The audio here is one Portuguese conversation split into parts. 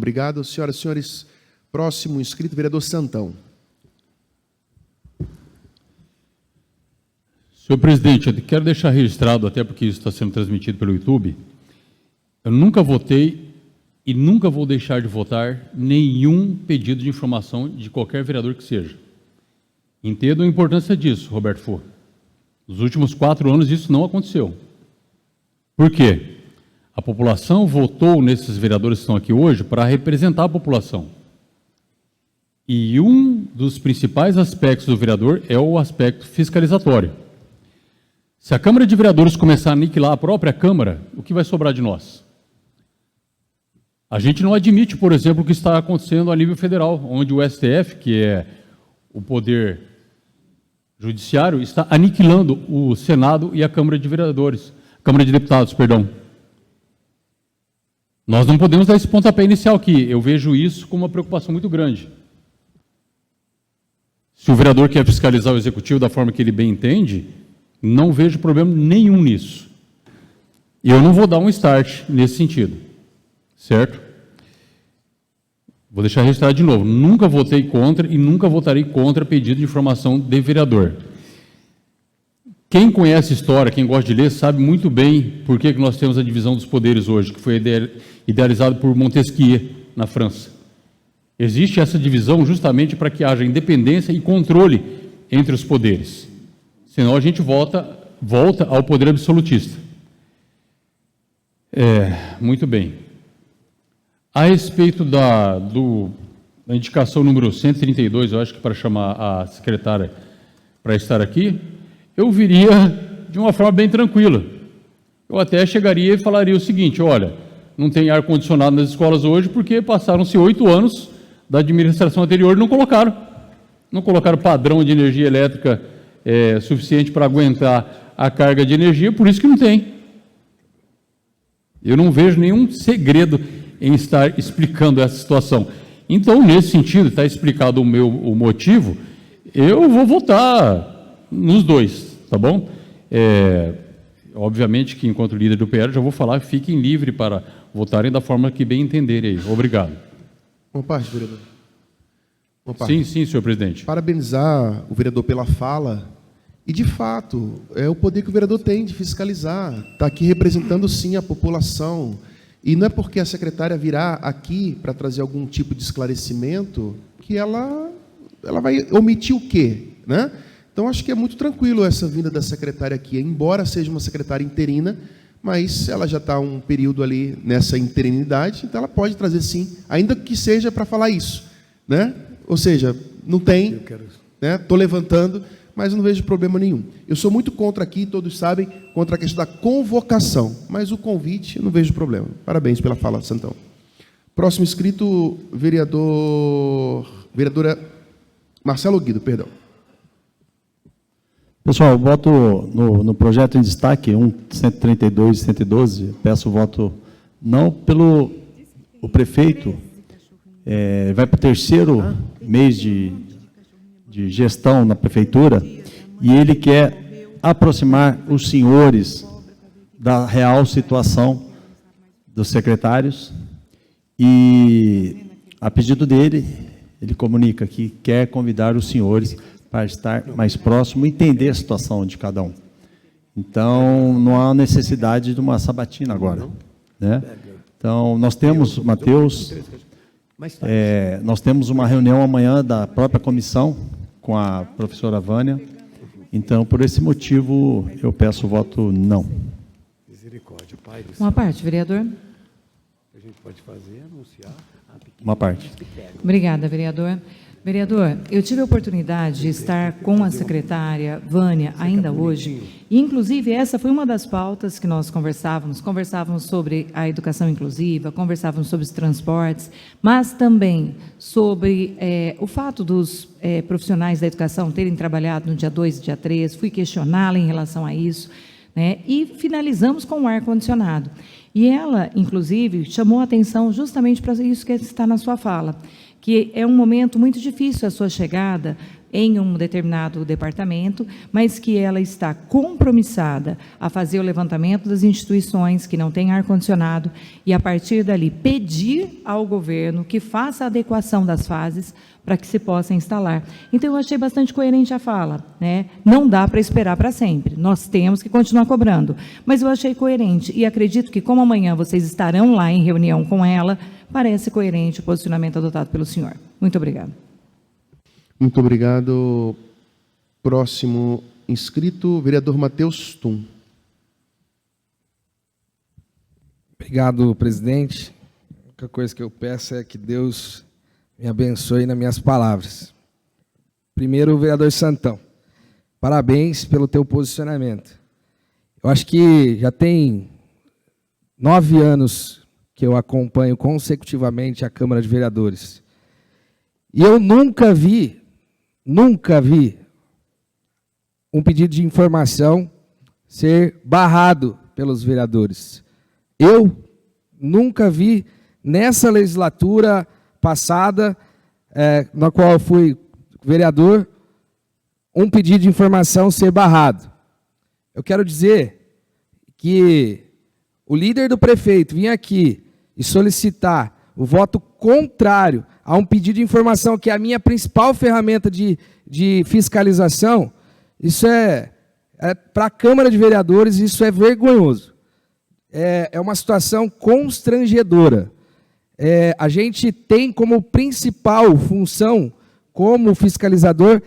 obrigado. Senhoras e senhores, próximo inscrito, vereador Santão. Senhor presidente, eu quero deixar registrado, até porque isso está sendo transmitido pelo YouTube, eu nunca votei e nunca vou deixar de votar nenhum pedido de informação de qualquer vereador que seja. Entendo a importância disso, Roberto Fur. Nos últimos 4 anos isso não aconteceu. Por quê? A população votou nesses vereadores que estão aqui hoje para representar a população. E um dos principais aspectos do vereador é o aspecto fiscalizatório. Se a Câmara de Vereadores começar a aniquilar a própria Câmara, o que vai sobrar de nós? A gente não admite, por exemplo, o que está acontecendo a nível federal, onde o STF, que é o poder judiciário, está aniquilando o Senado e a Câmara de Vereadores, Câmara de Deputados, perdão. Nós não podemos dar esse pontapé inicial aqui. Eu vejo isso como uma preocupação muito grande. Se o vereador quer fiscalizar o executivo da forma que ele bem entende, não vejo problema nenhum nisso. E eu não vou dar um start nesse sentido. Certo? Vou deixar registrado de novo. Nunca votei contra e nunca votarei contra pedido de informação de vereador. Quem conhece história, quem gosta de ler, sabe muito bem por que nós temos a divisão dos poderes hoje, que foi idealizado por Montesquieu, na França. Existe essa divisão justamente para que haja independência e controle entre os poderes. Senão a gente volta ao poder absolutista. Muito bem. A respeito da indicação número 132, eu acho que para chamar a secretária para estar aqui, eu viria de uma forma bem tranquila. Eu até chegaria e falaria o seguinte: olha, não tem ar-condicionado nas escolas hoje porque passaram-se 8 anos da administração anterior e não colocaram padrão de energia elétrica suficiente para aguentar a carga de energia, por isso que não tem. Eu não vejo nenhum segredo em estar explicando essa situação. Então, nesse sentido, está explicado o motivo, eu vou votar nos dois, tá bom? Obviamente que, enquanto líder do PL, já vou falar, fiquem livres para votarem da forma que bem entenderem aí. Obrigado. Uma parte, vereador. Uma parte. Sim, senhor presidente. Parabenizar o vereador pela fala. E, de fato, é o poder que o vereador tem de fiscalizar. Está aqui representando, sim, a população. E não é porque a secretária virá aqui para trazer algum tipo de esclarecimento que ela vai omitir o quê, né? Então, acho que é muito tranquilo essa vinda da secretária aqui, embora seja uma secretária interina, mas ela já está um período ali nessa interinidade, então ela pode trazer, sim, ainda que seja para falar isso, né? Ou seja, não tem, né? Estou levantando, mas eu não vejo problema nenhum. Eu sou muito contra aqui, todos sabem, contra a questão da convocação, mas o convite eu não vejo problema. Parabéns pela fala, Santão. Próximo inscrito, vereadora Marcelo Guido, perdão. Pessoal, eu voto no projeto em destaque, 132 e 112, peço voto não pelo o prefeito, vai para o 3º mês de gestão na prefeitura, e ele quer aproximar os senhores da real situação dos secretários, e a pedido dele, ele comunica que quer convidar os senhores para estar mais próximo e entender a situação de cada um. Então, não há necessidade de uma sabatina agora, né? Então, nós temos, Matheus, nós temos uma reunião amanhã da própria comissão com a professora Vânia. Então, por esse motivo, eu peço o voto não. Misericórdia, Pai do céu. Uma parte, vereador. A gente pode fazer, anunciar. Uma parte. Obrigada, vereador. Vereador, eu tive a oportunidade de estar com a secretária Vânia ainda hoje, e inclusive essa foi uma das pautas que nós conversávamos sobre a educação inclusiva, conversávamos sobre os transportes, mas também sobre o fato dos profissionais da educação terem trabalhado no dia 2 e dia 3, fui questioná-la em relação a isso, né, e finalizamos com o ar-condicionado. E ela, inclusive, chamou a atenção justamente para isso que está na sua fala, que é um momento muito difícil a sua chegada em um determinado departamento, mas que ela está compromissada a fazer o levantamento das instituições que não têm ar-condicionado e, a partir dali, pedir ao governo que faça a adequação das fases para que se possa instalar. Então, eu achei bastante coerente a fala, né? Não dá para esperar para sempre, nós temos que continuar cobrando, mas eu achei coerente e acredito que, como amanhã vocês estarão lá em reunião com ela, parece coerente o posicionamento adotado pelo senhor. Muito obrigada. Muito obrigado. Próximo inscrito, vereador Matheus Tum. Obrigado, presidente. A única coisa que eu peço é que Deus me abençoe nas minhas palavras. Primeiro, vereador Santão, parabéns pelo teu posicionamento. Eu acho que já tem 9 anos que eu acompanho consecutivamente a Câmara de Vereadores. E eu nunca vi um pedido de informação ser barrado pelos vereadores. Eu nunca vi nessa legislatura passada, na qual eu fui vereador, um pedido de informação ser barrado. Eu quero dizer que o líder do prefeito vir aqui e solicitar o voto contrário a um pedido de informação, que é a minha principal ferramenta de fiscalização, isso para a Câmara de Vereadores, isso é vergonhoso. É uma situação constrangedora. A gente tem como principal função, como fiscalizador,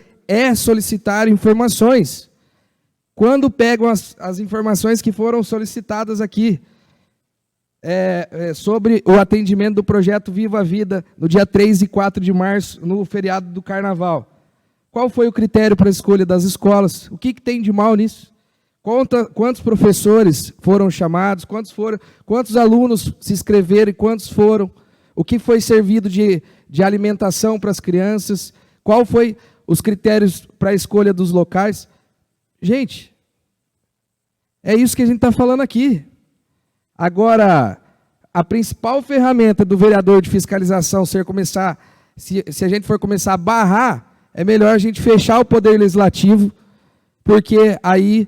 solicitar informações. Quando pegam as informações que foram solicitadas aqui, sobre o atendimento do projeto Viva a Vida, no dia 3 e 4 de março, no feriado do Carnaval. Qual foi o critério para a escolha das escolas? O que tem de mal nisso? Quantos professores foram chamados? Quantos alunos se inscreveram e quantos foram? O que foi servido de alimentação para as crianças? Qual foi os critérios para a escolha dos locais? Gente, é isso que a gente está falando aqui. Agora, a principal ferramenta do vereador de fiscalização se a gente for começar a barrar, é melhor a gente fechar o poder legislativo, porque aí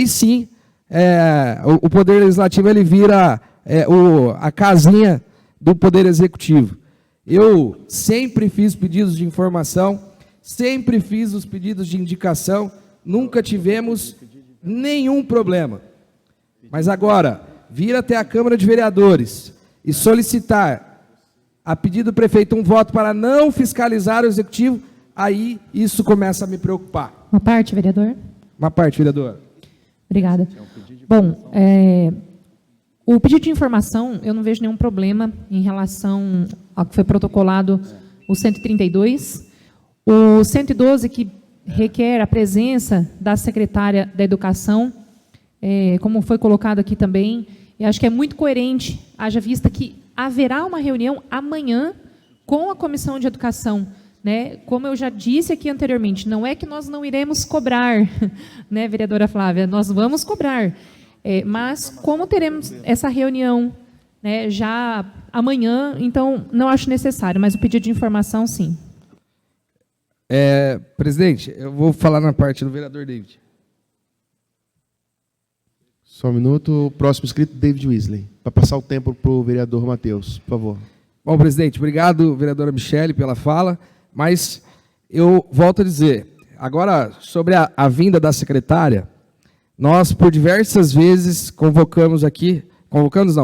sim, o poder legislativo ele vira a casinha do poder executivo. Eu sempre fiz pedidos de informação, sempre fiz os pedidos de indicação, nunca tivemos nenhum problema. Mas agora, vir até a Câmara de Vereadores e solicitar, a pedido do prefeito, um voto para não fiscalizar o executivo, aí isso começa a me preocupar. Uma parte, vereador? Uma parte, vereador. Obrigada. Bom, o pedido de informação, eu não vejo nenhum problema em relação ao que foi protocolado o 132. O 112, que requer a presença da secretária da Educação, como foi colocado aqui também, eu acho que é muito coerente, haja vista que haverá uma reunião amanhã com a Comissão de Educação, né? Como eu já disse aqui anteriormente, não é que nós não iremos cobrar, né, vereadora Flávia, nós vamos cobrar, mas como teremos essa reunião, né, já amanhã, então não acho necessário, mas o pedido de informação, sim. Presidente, eu vou falar na parte do vereador David. Só um minuto. Próximo inscrito, David Weasley. Para passar o tempo para o vereador Matheus, por favor. Bom, presidente, obrigado, vereadora Michele, pela fala, mas eu volto a dizer, agora, sobre a vinda da secretária, nós, por diversas vezes,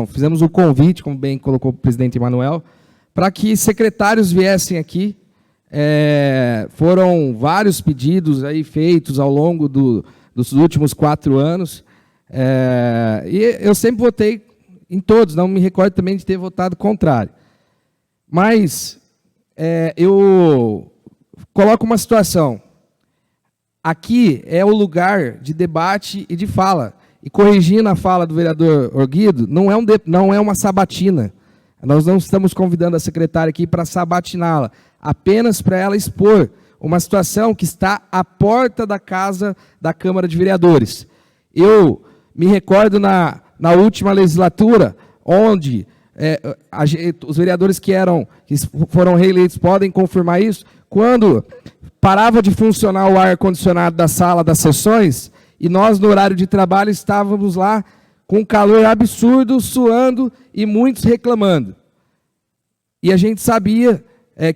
fizemos o convite, como bem colocou o presidente Emanuel, para que secretários viessem aqui. Foram vários pedidos aí feitos ao longo dos últimos 4 anos, e eu sempre votei em todos, não me recordo também de ter votado contrário. Mas eu coloco uma situação. Aqui é o lugar de debate e de fala. E corrigindo a fala do vereador Orguido, não é uma sabatina. Nós não estamos convidando a secretária aqui para sabatiná-la, apenas para ela expor uma situação que está à porta da casa da Câmara de Vereadores. Eu me recordo na última legislatura, onde os vereadores que foram reeleitos podem confirmar isso, quando parava de funcionar o ar-condicionado da sala das sessões, e nós, no horário de trabalho, estávamos lá com um calor absurdo, suando, e muitos reclamando. E a gente sabia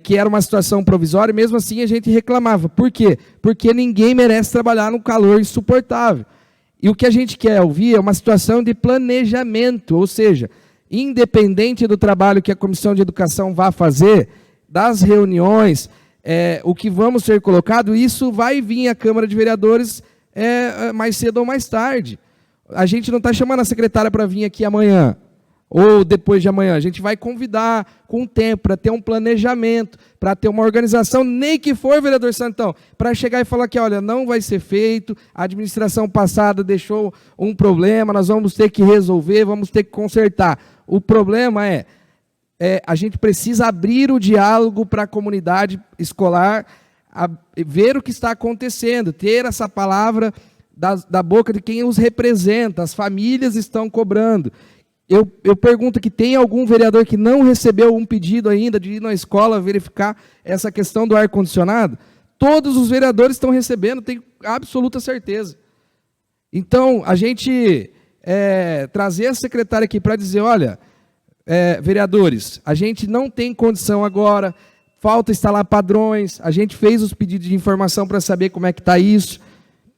que era uma situação provisória, e mesmo assim a gente reclamava. Por quê? Porque ninguém merece trabalhar num calor insuportável. E o que a gente quer ouvir é uma situação de planejamento, ou seja, independente do trabalho que a Comissão de Educação vá fazer, das reuniões, o que vamos ser colocado, isso vai vir à Câmara de Vereadores mais cedo ou mais tarde. A gente não está chamando a secretária para vir aqui amanhã, ou depois de amanhã. A gente vai convidar com tempo, para ter um planejamento, para ter uma organização, nem que for, vereador Santão, para chegar e falar que, olha, não vai ser feito, a administração passada deixou um problema, nós vamos ter que resolver, vamos ter que consertar. O problema a gente precisa abrir o diálogo para a comunidade escolar, ver o que está acontecendo, ter essa palavra da boca de quem os representa. As famílias estão cobrando. Eu pergunto aqui, tem algum vereador que não recebeu um pedido ainda de ir na escola verificar essa questão do ar-condicionado? Todos os vereadores estão recebendo, tenho absoluta certeza. Então, a gente trazer a secretária aqui para dizer, olha, vereadores, a gente não tem condição agora, falta instalar padrões, a gente fez os pedidos de informação para saber como é que está isso,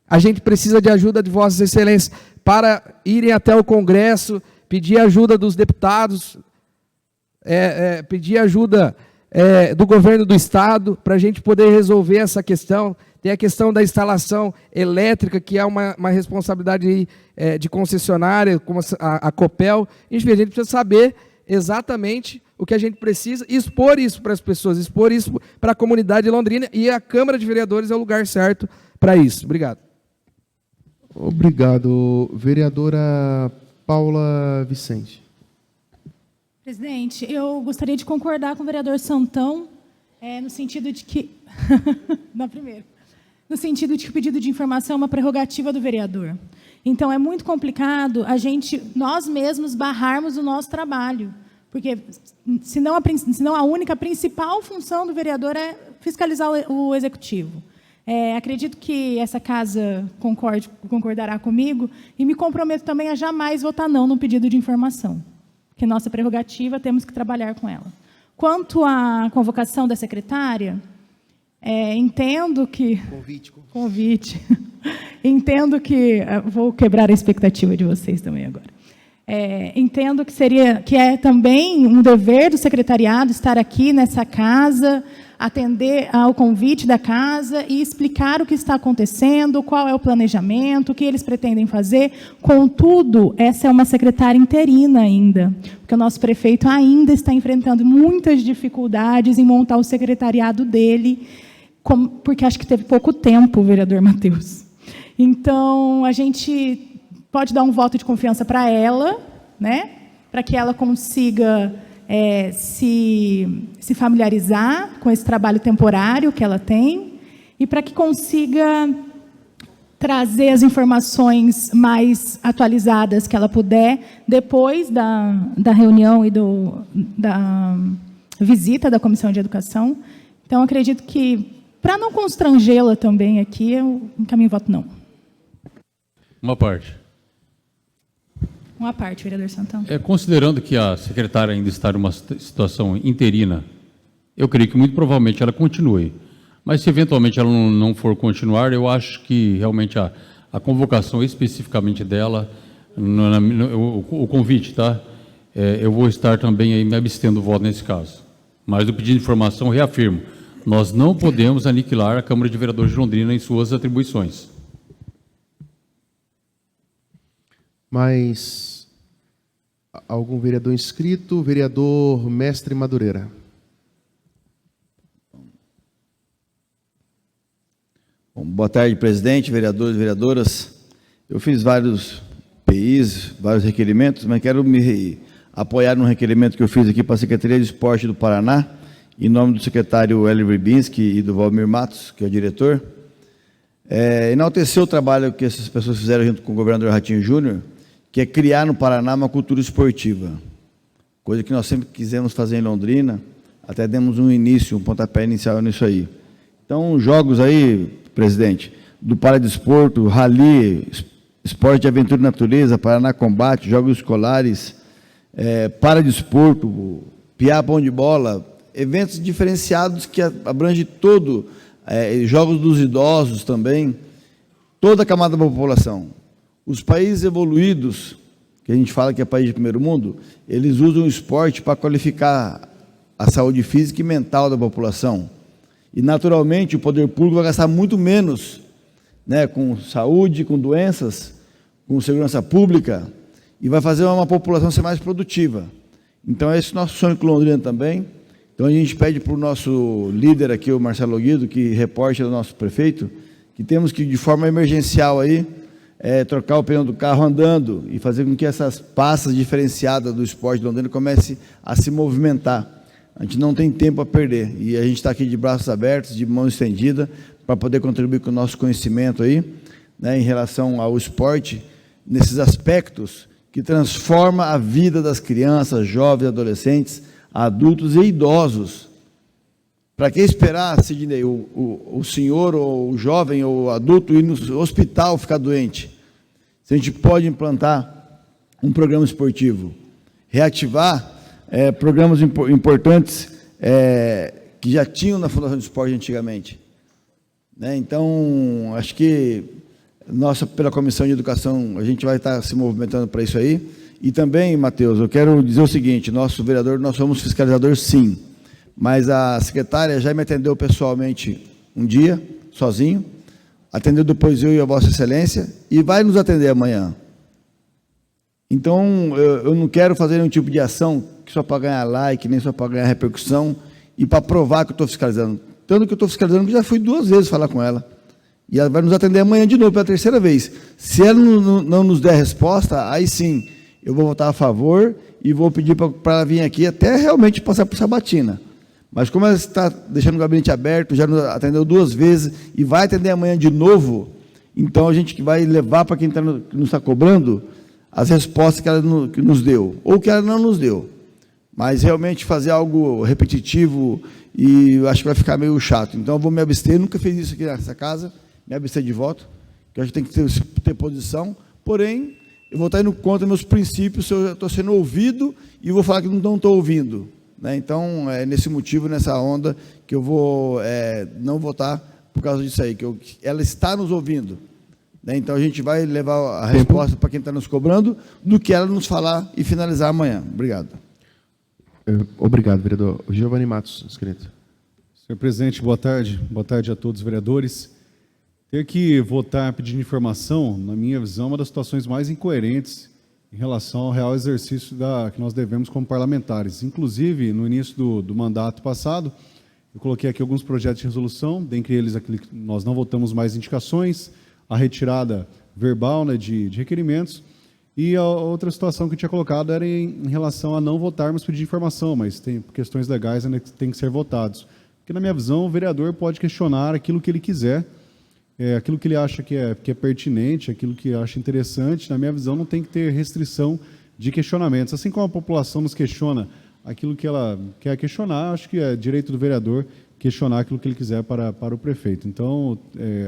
a gente precisa de ajuda de vossas excelências para irem até o Congresso, pedir ajuda dos deputados, pedir ajuda do governo do Estado, para a gente poder resolver essa questão. Tem a questão da instalação elétrica, que é uma responsabilidade de concessionária, como a Copel. Enfim, a gente precisa saber exatamente o que a gente precisa, expor isso para as pessoas, expor isso para a comunidade de Londrina, e a Câmara de Vereadores é o lugar certo para isso. Obrigado. Obrigado. Vereadora Paula Vicente. Presidente, eu gostaria de concordar com o vereador Santão, no sentido de que... no sentido de que o pedido de informação é uma prerrogativa do vereador. Então, é muito complicado nós mesmos barrarmos o nosso trabalho, porque senão a única principal função do vereador é fiscalizar o executivo. Acredito que essa casa concordará comigo, e me comprometo também a jamais votar não no pedido de informação, porque nossa prerrogativa, temos que trabalhar com ela. Quanto à convocação da secretária, entendo que... Convite. Entendo que... Vou quebrar a expectativa de vocês também agora. Entendo que é também um dever do secretariado estar aqui nessa casa, atender ao convite da casa e explicar o que está acontecendo, qual é o planejamento, o que eles pretendem fazer. Contudo, essa é uma secretária interina ainda, porque o nosso prefeito ainda está enfrentando muitas dificuldades em montar o secretariado dele, porque acho que teve pouco tempo, vereador Matheus. Então, a gente pode dar um voto de confiança para ela, né, para que ela consiga se familiarizar com esse trabalho temporário que ela tem, e para que consiga trazer as informações mais atualizadas que ela puder, depois da reunião e da visita da Comissão de Educação. Então, acredito que, para não constrangê-la também aqui, eu encaminho voto não. Uma parte. Uma parte, vereador Santão. Considerando que a secretária ainda está em uma situação interina, eu creio que muito provavelmente ela continue. Mas se eventualmente ela não for continuar, eu acho que realmente a convocação especificamente dela, o convite, tá? Eu vou estar também aí me abstendo do voto nesse caso. Mas o pedido de informação, reafirmo, nós não podemos aniquilar a Câmara de Vereadores de Londrina em suas atribuições. Mais algum vereador inscrito? Vereador Mestre Madureira. Bom, boa tarde, presidente, vereadores e vereadoras. Eu fiz vários PIs, vários requerimentos, mas quero me apoiar num requerimento que eu fiz aqui para a Secretaria de Esporte do Paraná, em nome do secretário Hélio Ribinski e do Valmir Matos, que é o diretor. Enaltecer o trabalho que essas pessoas fizeram junto com o governador Ratinho Júnior, que é criar no Paraná uma cultura esportiva. coisa que nós sempre quisemos fazer em Londrina, até demos um pontapé inicial nisso aí. Então, jogos aí, presidente, do Paradesporto, Rally, Esporte de Aventura e Natureza, Paraná Combate, Jogos Escolares, Paradesporto, Piá Pão de Bola, eventos diferenciados que abrangem todo, jogos dos idosos também, toda a camada da população. Os países evoluídos, que a gente fala que é país de primeiro mundo, eles usam o esporte para qualificar a saúde física e mental da população. E, naturalmente, o poder público vai gastar muito menos, né, com saúde, com doenças, com segurança pública, e vai fazer uma população ser mais produtiva. Então, esse é o nosso sonho com Londrina também. Então, a gente pede para o nosso líder aqui, o Marcelo Guido, que reporte do nosso prefeito, que temos que, de forma emergencial, aí, trocar o pneu do carro andando e fazer com que essas passas diferenciadas do esporte de Londrina comecem a se movimentar. A gente não tem tempo a perder e a gente está aqui de braços abertos, de mão estendida, para poder contribuir com o nosso conhecimento aí, né, em relação ao esporte, nesses aspectos que transforma a vida das crianças, jovens, adolescentes, adultos e idosos. Para que esperar, Sidney, o senhor, ou o jovem, ou o adulto ir no hospital ficar doente? Se a gente pode implantar um programa esportivo, reativar programas importantes que já tinham na Fundação de Esporte antigamente. Né? Então, acho que pela Comissão de Educação, a gente vai estar se movimentando para isso aí. E também, Matheus, eu quero dizer o seguinte, nosso vereador, nós somos fiscalizadores, sim, mas a secretária já me atendeu pessoalmente um dia, sozinho, atendeu depois eu e a Vossa Excelência, e vai nos atender amanhã. Então, eu não quero fazer nenhum tipo de ação que só para ganhar like, nem só para ganhar repercussão, e para provar que eu estou fiscalizando. Tanto que eu estou fiscalizando, que já fui 2 vezes falar com ela. E ela vai nos atender amanhã de novo, pela 3ª vez. Se ela não nos der resposta, aí sim, eu vou votar a favor e vou pedir para ela vir aqui até realmente passar por sabatina. Mas como ela está deixando o gabinete aberto, já nos atendeu 2 vezes e vai atender amanhã de novo, então a gente vai levar para quem nos está cobrando as respostas que ela que nos deu, ou que ela não nos deu. Mas realmente fazer algo repetitivo e eu acho que vai ficar meio chato. Então eu vou me abster, nunca fiz isso aqui nessa casa, me abster de voto, que a gente tem que ter posição, porém, eu vou estar indo contra meus princípios se eu estou sendo ouvido e vou falar que não estou ouvindo. Né? Então, é nesse motivo, nessa onda, que eu vou não votar por causa disso aí, que ela está nos ouvindo. Né? Então, a gente vai levar a resposta para quem está nos cobrando, do que ela nos falar e finalizar amanhã. Obrigado. Obrigado, vereador. Giovanni Matos, inscrito. Senhor presidente, boa tarde. Boa tarde a todos os vereadores. Ter que votar pedindo informação, na minha visão, é uma das situações mais incoerentes em relação ao real exercício que nós devemos como parlamentares. Inclusive, no início do mandato passado, eu coloquei aqui alguns projetos de resolução, dentre eles aquele que nós não votamos mais indicações, a retirada verbal, né, de requerimentos, e a outra situação que eu tinha colocado era em relação a não votarmos pedido de informação, mas tem questões legais ainda que têm que ser votados. Porque, na minha visão, o vereador pode questionar aquilo que ele quiser, aquilo que ele acha que é pertinente, aquilo que acha interessante. Na minha visão, não tem que ter restrição de questionamentos. Assim como a população nos questiona aquilo que ela quer questionar, acho que é direito do vereador questionar aquilo que ele quiser para o prefeito. Então,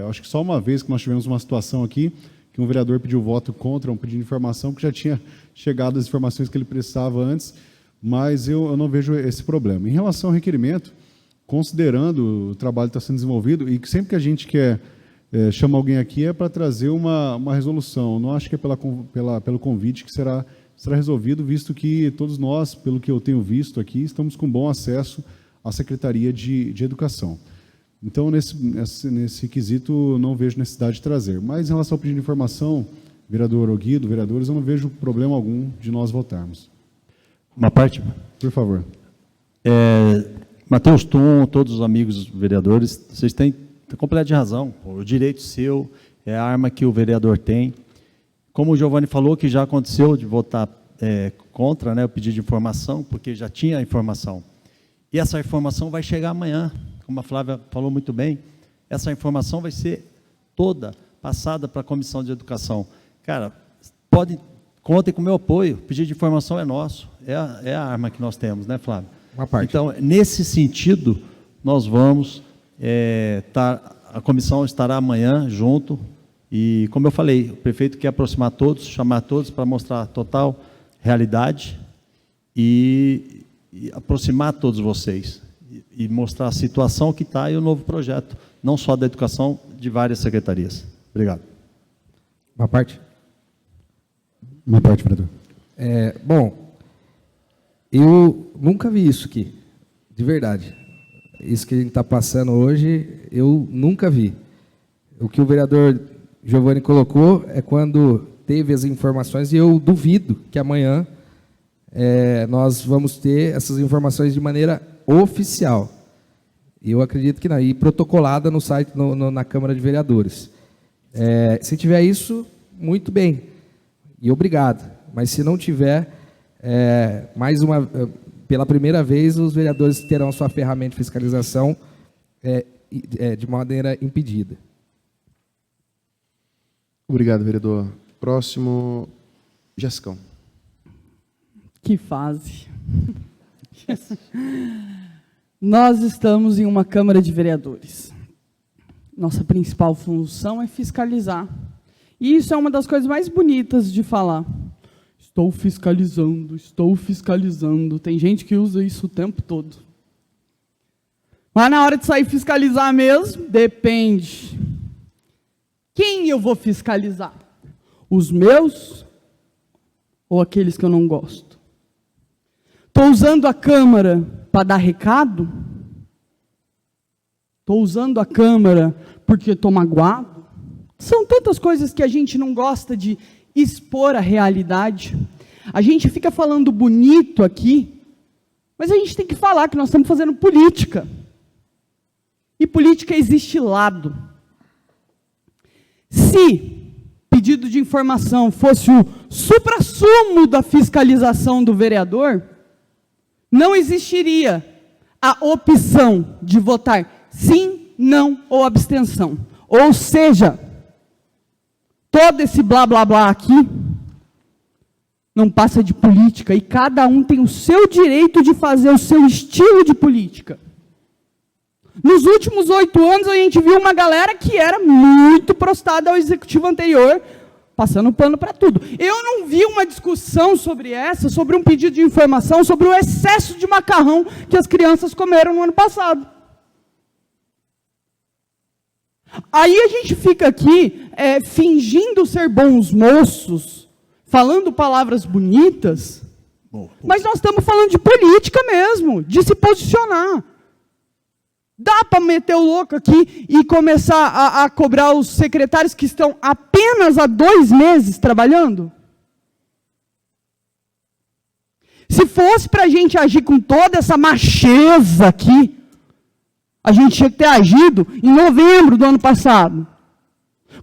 acho que só uma vez que nós tivemos uma situação aqui, que um vereador pediu voto contra um pedido de informação, que já tinha chegado as informações que ele precisava antes, mas eu não vejo esse problema. Em relação ao requerimento, considerando o trabalho que está sendo desenvolvido, e que sempre que a gente quer chama alguém aqui é para trazer uma resolução. Eu não acho que é pelo convite que será resolvido, visto que todos nós, pelo que eu tenho visto aqui, estamos com bom acesso à Secretaria de Educação. Então, nesse quesito, não vejo necessidade de trazer. Mas, em relação ao pedido de informação, vereador Guido, vereadores, eu não vejo problema algum de nós votarmos. Uma parte? Por favor. Matheus Tum, todos os amigos vereadores, vocês têm completa razão. O direito seu é a arma que o vereador tem. Como o Giovanni falou, que já aconteceu de votar contra, né, o pedido de informação, porque já tinha a informação. E essa informação vai chegar amanhã, como a Flávia falou muito bem, essa informação vai ser toda passada para a Comissão de Educação. Cara, contem com o meu apoio, o pedido de informação é nosso, é a arma que nós temos, né, Flávio? Uma parte. Então, nesse sentido, nós vamos a comissão estará amanhã junto, e, como eu falei, o prefeito quer aproximar todos, chamar todos para mostrar a total realidade e aproximar todos vocês, e mostrar a situação que está e o novo projeto, não só da educação, de várias secretarias. Obrigado. Uma parte? Uma parte, vereador. Bom, eu nunca vi isso aqui, de verdade. Isso que a gente está passando hoje, eu nunca vi. O que o vereador Giovanni colocou é quando teve as informações, e eu duvido que amanhã nós vamos ter essas informações de maneira oficial. Eu acredito que não, e protocolada no site, na Câmara de Vereadores. Se tiver isso, muito bem, e obrigado. Mas se não tiver, pela primeira vez, os vereadores terão sua ferramenta de fiscalização de maneira impedida. Obrigado, vereador. Próximo, Jessicão. Que fase. Nós estamos em uma Câmara de Vereadores. Nossa principal função é fiscalizar. E isso é uma das coisas mais bonitas de falar. Estou fiscalizando, estou fiscalizando. Tem gente que usa isso o tempo todo. Mas na hora de sair fiscalizar mesmo, depende. Quem eu vou fiscalizar? Os meus ou aqueles que eu não gosto? Estou usando a Câmara para dar recado? Estou usando a Câmara porque estou magoado? São tantas coisas que a gente não gosta de expor a realidade. A gente fica falando bonito aqui, mas a gente tem que falar que nós estamos fazendo política. E política existe lado. Se pedido de informação fosse o suprassumo da fiscalização do vereador, não existiria a opção de votar sim, não ou abstenção. Ou seja, todo esse blá blá blá aqui não passa de política, e cada um tem o seu direito de fazer o seu estilo de política. Nos últimos 8 anos a gente viu uma galera que era muito prostada ao executivo anterior, passando pano para tudo. Eu não vi uma discussão sobre um pedido de informação, sobre o excesso de macarrão que as crianças comeram no ano passado. Aí a gente fica aqui fingindo ser bons moços, falando palavras bonitas, mas nós estamos falando de política mesmo, de se posicionar. Dá para meter o louco aqui e começar a cobrar os secretários que estão apenas há 2 meses trabalhando? Se fosse para a gente agir com toda essa macheza aqui, a gente tinha que ter agido em novembro do ano passado,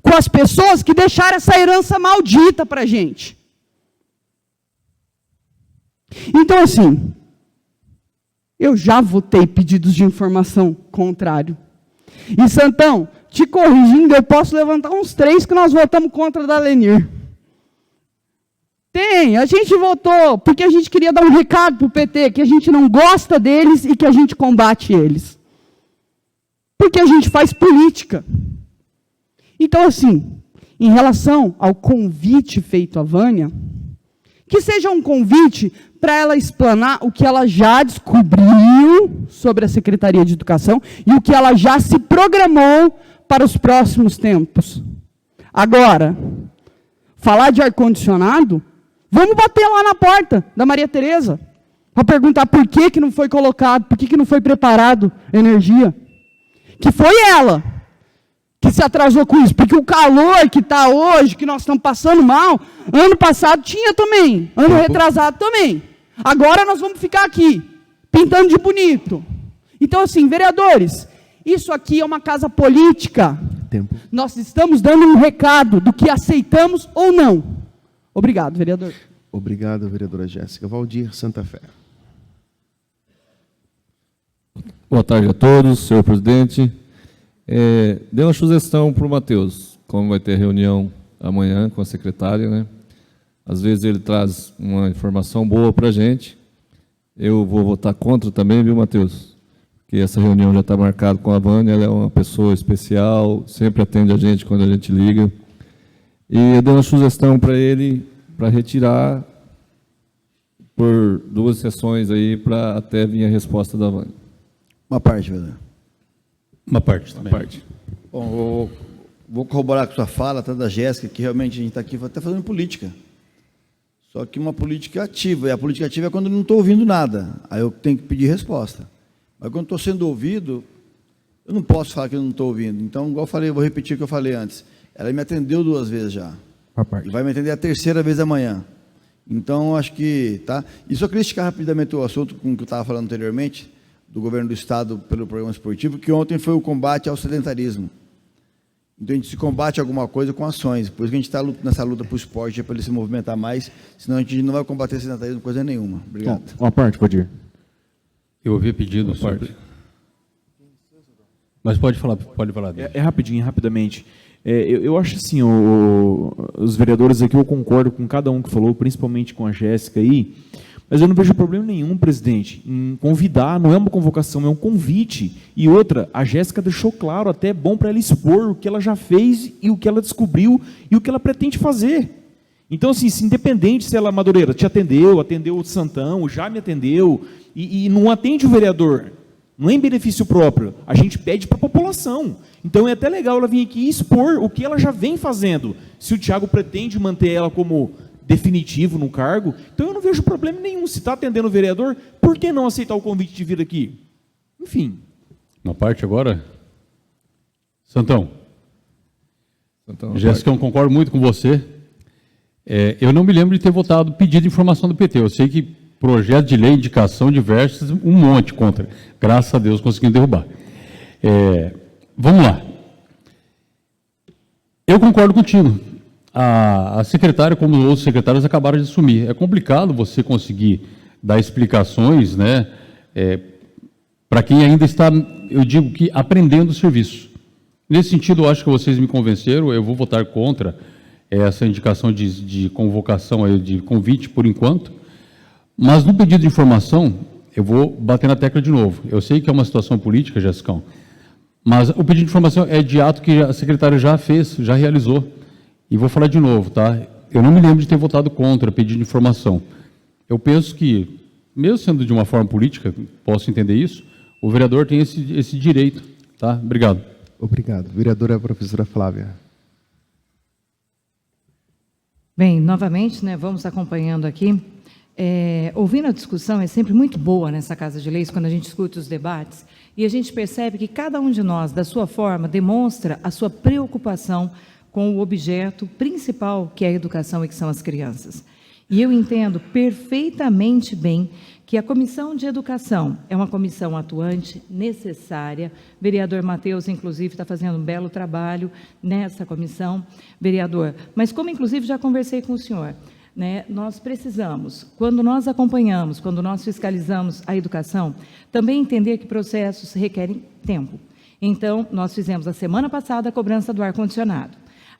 com as pessoas que deixaram essa herança maldita para a gente. Então, assim, eu já votei pedidos de informação contrário. E, Santão, te corrigindo, eu posso levantar uns 3 que nós votamos contra da Lenir. A gente votou porque a gente queria dar um recado para o PT, que a gente não gosta deles e que a gente combate eles. Porque a gente faz política. Então, assim, em relação ao convite feito à Vânia, que seja um convite para ela explanar o que ela já descobriu sobre a Secretaria de Educação e o que ela já se programou para os próximos tempos. Agora, falar de ar-condicionado, vamos bater lá na porta da Maria Tereza para perguntar por que não foi colocado, por que não foi preparado energia. Que foi ela que se atrasou com isso, porque o calor que está hoje, que nós estamos passando mal, ano passado tinha também, ano retrasado também. Agora nós vamos ficar aqui, pintando de bonito. Então, assim, vereadores, isso aqui é uma casa política. Nós estamos dando um recado do que aceitamos ou não. Obrigado, vereador. Obrigado, vereadora Jéssica. Valdir Santa Fé. Boa tarde a todos, senhor presidente. Dei uma sugestão para o Matheus, como vai ter reunião amanhã com a secretária, né? Às vezes ele traz uma informação boa para a gente. Eu vou votar contra também, viu, Matheus? Porque essa reunião já está marcada com a Vânia, ela é uma pessoa especial, sempre atende a gente quando a gente liga. E eu dei uma sugestão para ele, para retirar por 2 sessões aí, para até vir a resposta da Vânia. Uma parte, vereador. Uma parte também. Uma parte. Bom, vou corroborar com a sua fala, até da Jéssica, que realmente a gente está aqui até fazendo política. Só que uma política ativa, e a política ativa é quando eu não estou ouvindo nada, aí eu tenho que pedir resposta. Mas quando estou sendo ouvido, eu não posso falar que eu não estou ouvindo. Então, igual eu falei, eu vou repetir o que eu falei antes. Ela me atendeu 2 vezes já. E vai me atender a 3ª vez amanhã. Então, acho que... Tá? E só queria esticar rapidamente o assunto com o que eu estava falando anteriormente, do governo do Estado pelo programa esportivo, que ontem foi o combate ao sedentarismo. Então, a gente se combate alguma coisa com ações. Por isso que a gente está nessa luta para o esporte, para ele se movimentar mais, senão a gente não vai combater o sedentarismo coisa nenhuma. Obrigado. Uma parte, pode ir. Eu ouvi pedido sobre... Mas pode falar. É rapidinho, rapidamente. Eu acho assim, os vereadores aqui, eu concordo com cada um que falou, principalmente com a Jéssica aí, mas eu não vejo problema nenhum, presidente, em convidar, não é uma convocação, é um convite. E outra, a Jéssica deixou claro, até é bom para ela expor o que ela já fez e o que ela descobriu e o que ela pretende fazer. Então, assim, independente se ela, Madureira, te atendeu o Santão, já me atendeu, e não atende o vereador, não é em benefício próprio, a gente pede para a população. Então é até legal ela vir aqui e expor o que ela já vem fazendo. Se o Thiago pretende manter ela como definitivo no cargo, então eu não vejo problema nenhum. Se está atendendo o vereador, por que não aceitar o convite de vir aqui? Enfim. Uma parte agora? Santão. Jéssica, eu concordo muito com você. Eu não me lembro de ter votado pedido de informação do PT. Eu sei que projeto de lei, indicação diversas, um monte contra. Graças a Deus conseguimos derrubar. Vamos lá. Eu concordo contigo. A secretária, como os outros secretários, acabaram de assumir. É complicado você conseguir dar explicações, né, para quem ainda está, eu digo que, aprendendo o serviço. Nesse sentido, eu acho que vocês me convenceram, eu vou votar contra essa indicação de convocação, de convite, por enquanto. Mas no pedido de informação, eu vou bater na tecla de novo. Eu sei que é uma situação política, Jessicão, mas o pedido de informação é de ato que a secretária já fez, já realizou. E vou falar de novo, tá? Eu não me lembro de ter votado contra pedido de informação. Eu penso que, mesmo sendo de uma forma política, posso entender isso, o vereador tem esse direito, tá? Obrigado. Obrigado. Vereadora professora Flávia. Bem, novamente, né, vamos acompanhando aqui. Ouvindo a discussão é sempre muito boa nessa Casa de Leis, quando a gente escuta os debates, e a gente percebe que cada um de nós, da sua forma, demonstra a sua preocupação com o objeto principal, que é a educação e que são as crianças. E eu entendo perfeitamente bem que a Comissão de Educação é uma comissão atuante, necessária. O vereador Matheus, inclusive, está fazendo um belo trabalho nessa comissão, vereador. Mas como, inclusive, já conversei com o senhor, né, nós precisamos, quando nós acompanhamos, quando nós fiscalizamos a educação, também entender que processos requerem tempo. Então, nós fizemos a semana passada a cobrança do ar-condicionado.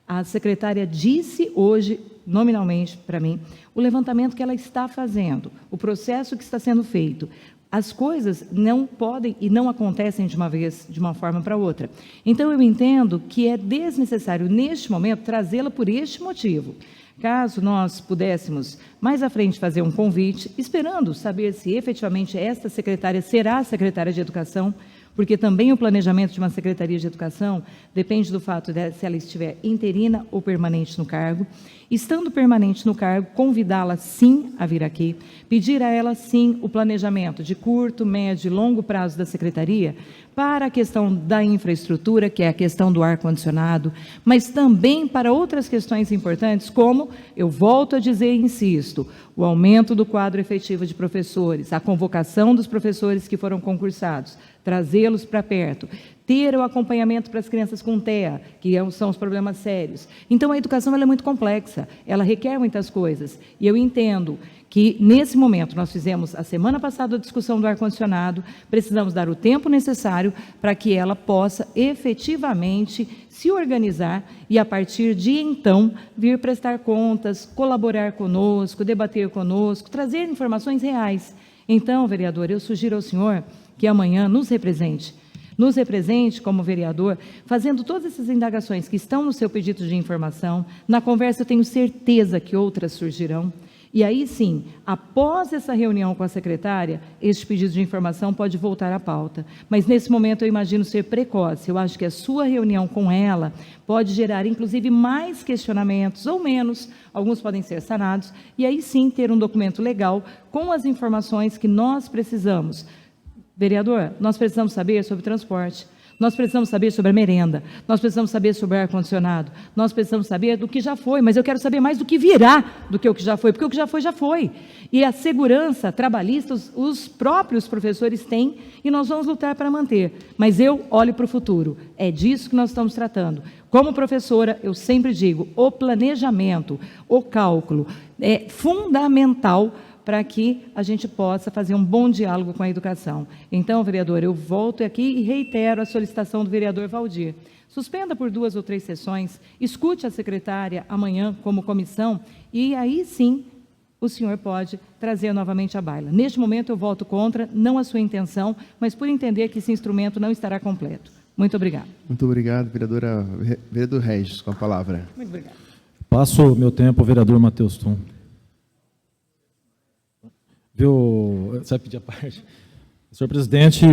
A secretária disse hoje, nominalmente, para mim, o levantamento que ela está fazendo, o processo que está sendo feito. As coisas não podem e não acontecem de uma vez, de uma forma para outra. Então, eu entendo que é desnecessário, neste momento, trazê-la por este motivo. Caso nós pudéssemos, mais à frente, fazer um convite, esperando saber se efetivamente esta secretária será a secretária de Educação, porque também o planejamento de uma Secretaria de Educação depende do fato de se ela estiver interina ou permanente no cargo. Estando permanente no cargo, convidá-la sim a vir aqui, pedir a ela sim o planejamento de curto, médio e longo prazo da Secretaria para a questão da infraestrutura, que é a questão do ar-condicionado, mas também para outras questões importantes, como, eu volto a dizer e insisto, o aumento do quadro efetivo de professores, a convocação dos professores que foram concursados, trazê-los para perto, ter o acompanhamento para as crianças com TEA, que são os problemas sérios. Então, a educação ela é muito complexa, ela requer muitas coisas. E eu entendo que, nesse momento, nós fizemos, a semana passada, a discussão do ar-condicionado, precisamos dar o tempo necessário para que ela possa efetivamente se organizar e, a partir de então, vir prestar contas, colaborar conosco, debater conosco, trazer informações reais. Então, vereador, eu sugiro ao senhor que amanhã nos represente como vereador, fazendo todas essas indagações que estão no seu pedido de informação. Na conversa, eu tenho certeza que outras surgirão. E aí, sim, após essa reunião com a secretária, este pedido de informação pode voltar à pauta. Mas, nesse momento, eu imagino ser precoce. Eu acho que a sua reunião com ela pode gerar, inclusive, mais questionamentos ou menos. Alguns podem ser sanados. E aí, sim, ter um documento legal com as informações que nós precisamos. Vereador, nós precisamos saber sobre transporte, nós precisamos saber sobre a merenda, nós precisamos saber sobre ar-condicionado, nós precisamos saber do que já foi, mas eu quero saber mais do que virá do que o que já foi, porque o que já foi, já foi. E a segurança trabalhista, os próprios professores têm, e nós vamos lutar para manter. Mas eu olho para o futuro, é disso que nós estamos tratando. Como professora, eu sempre digo, o planejamento, o cálculo é fundamental para que a gente possa fazer um bom diálogo com a educação. Então, vereador, eu volto aqui e reitero a solicitação do vereador Valdir. Suspenda por 2 ou 3 sessões, escute a secretária amanhã como comissão, e aí sim o senhor pode trazer novamente a baila. Neste momento eu voto contra, não a sua intenção, mas por entender que esse instrumento não estará completo. Muito obrigado. Muito obrigado, vereador Regis, com a palavra. Muito obrigado. Passo meu tempo ao vereador Matheus Tum. Você vai pedir a parte? Senhor presidente,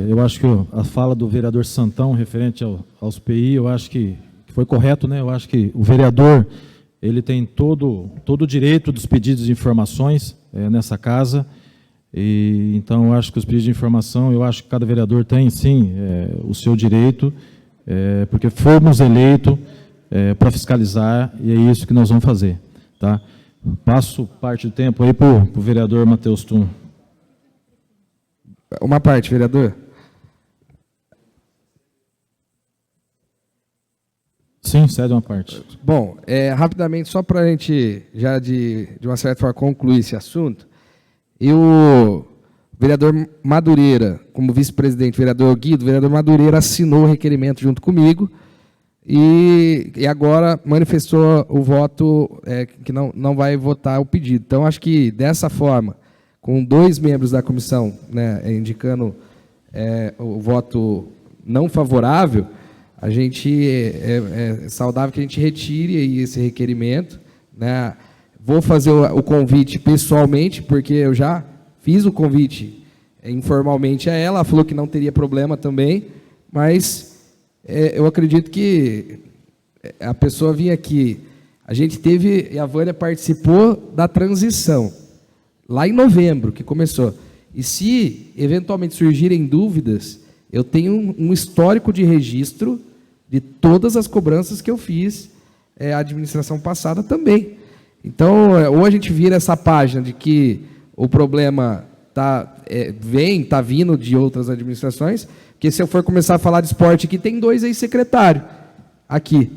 eu acho que a fala do vereador Santão referente aos PI, eu acho que foi correto, né? Eu acho que o vereador ele tem todo o direito dos pedidos de informações nessa casa, e então eu acho que os pedidos de informação, eu acho que cada vereador tem sim o seu direito, porque fomos eleitos para fiscalizar, e é isso que nós vamos fazer, tá? Passo parte do tempo aí para o vereador Matheus Tum. Uma parte, vereador. Sim, cede uma parte. Bom, rapidamente, só para a gente, já de uma certa forma, concluir esse assunto, o vereador Madureira, como vice-presidente, vereador Guido, o vereador Madureira assinou o requerimento junto comigo, e agora manifestou o voto que não vai votar o pedido. Então, acho que dessa forma, com 2 membros da comissão, né, indicando o voto não favorável, a gente é saudável que a gente retire aí esse requerimento, né? Vou fazer o convite pessoalmente, porque eu já fiz o convite informalmente a ela falou que não teria problema também, mas eu acredito que a pessoa vinha aqui, a gente teve, e a Vânia participou da transição, lá em novembro que começou, e se eventualmente surgirem dúvidas, eu tenho um histórico de registro de todas as cobranças que eu fiz, a administração passada também. Então, ou a gente vira essa página de que o problema está vindo de outras administrações, porque se eu for começar a falar de esporte aqui, tem 2 ex-secretários aqui.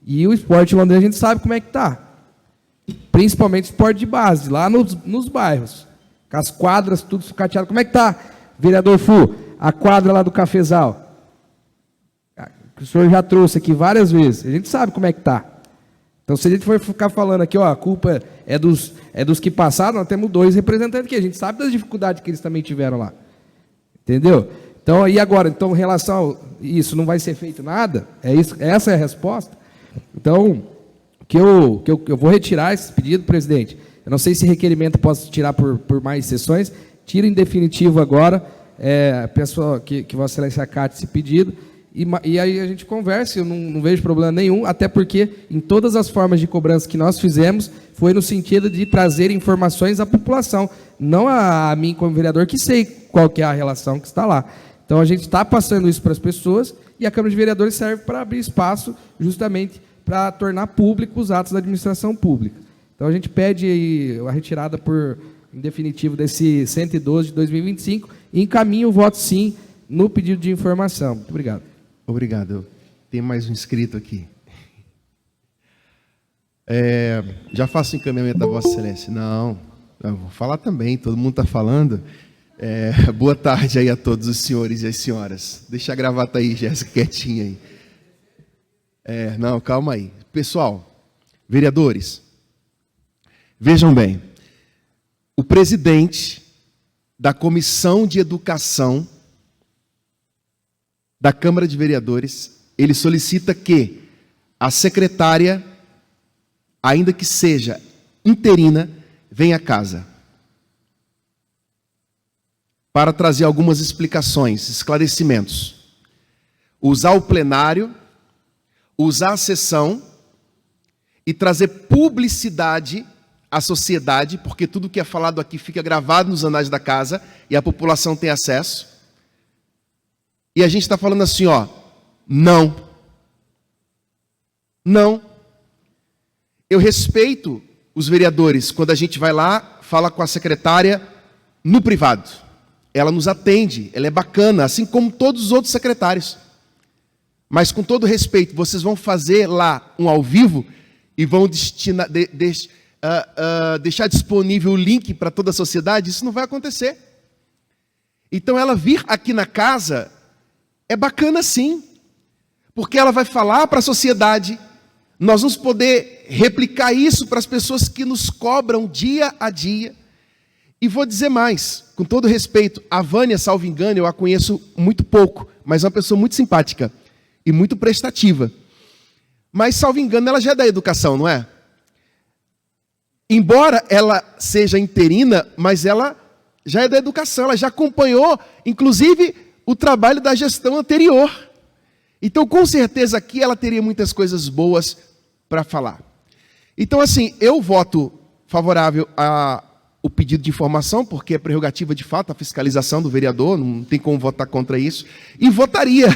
E o esporte Londrina a gente sabe como é que está. Principalmente esporte de base, lá nos bairros. Com as quadras, tudo sucateado. Como é que está, vereador Fu, a quadra lá do Cafezal? Que o senhor já trouxe aqui várias vezes. A gente sabe como é que está. Então, se a gente for ficar falando aqui, ó, a culpa é dos que passaram, nós temos 2 representantes aqui. A gente sabe das dificuldades que eles também tiveram lá. Entendeu? Então, e agora? Então, em relação a isso, não vai ser feito nada? Essa é a resposta? Então, que eu vou retirar esse pedido, presidente. Eu não sei se requerimento posso tirar por mais sessões. Tira em definitivo agora. Peço que Vossa Excelência acate esse pedido. E aí a gente conversa, eu não vejo problema nenhum, até porque em todas as formas de cobrança que nós fizemos, foi no sentido de trazer informações à população, não a mim como vereador, que sei qual que é a relação que está lá. Então a gente está passando isso para as pessoas, e a Câmara de Vereadores serve para abrir espaço justamente para tornar público os atos da administração pública. Então a gente pede aí a retirada em definitivo desse 112 de 2025 e encaminha o voto sim no pedido de informação. Muito obrigado. Obrigado. Tem mais um inscrito aqui. Já faço encaminhamento da Vossa Excelência. Não, eu vou falar também, todo mundo está falando. Boa tarde aí a todos os senhores e as senhoras. Deixa a gravata aí, Jéssica, quietinha aí. Não, calma aí. Pessoal, vereadores, vejam bem. O presidente da Comissão de Educação da Câmara de Vereadores, ele solicita que a secretária, ainda que seja interina, venha à casa para trazer algumas explicações, esclarecimentos. Usar o plenário, usar a sessão e trazer publicidade à sociedade, porque tudo que é falado aqui fica gravado nos anais da casa e a população tem acesso. E a gente está falando assim, ó, não. Não. Eu respeito os vereadores quando a gente vai lá, fala com a secretária no privado. Ela nos atende, ela é bacana, assim como todos os outros secretários. Mas com todo respeito, vocês vão fazer lá um ao vivo e vão deixar disponível o link para toda a sociedade? Isso não vai acontecer. Então ela vir aqui na casa é bacana sim, porque ela vai falar para a sociedade, nós vamos poder replicar isso para as pessoas que nos cobram dia a dia. E vou dizer mais, com todo respeito, a Vânia, salvo engano, eu a conheço muito pouco, mas é uma pessoa muito simpática e muito prestativa. Mas, salvo engano, ela já é da educação, não é? Embora ela seja interina, mas ela já é da educação, ela já acompanhou, inclusive, o trabalho da gestão anterior. Então, com certeza, aqui ela teria muitas coisas boas para falar. Então, assim, eu voto favorável ao pedido de informação, porque é prerrogativa, de fato, a fiscalização do vereador, não tem como votar contra isso, e votaria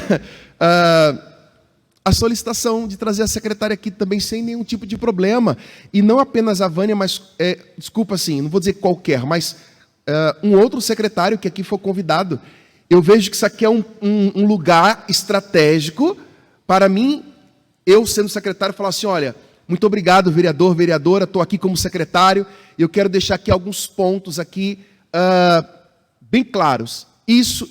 a solicitação de trazer a secretária aqui também sem nenhum tipo de problema. E não apenas a Vânia, mas, desculpa, assim, não vou dizer qualquer, mas um outro secretário que aqui for convidado. Eu vejo que isso aqui é um lugar estratégico para mim, eu sendo secretário, falar assim, olha, muito obrigado, vereador, vereadora, estou aqui como secretário, eu quero deixar aqui alguns pontos aqui bem claros. Isso.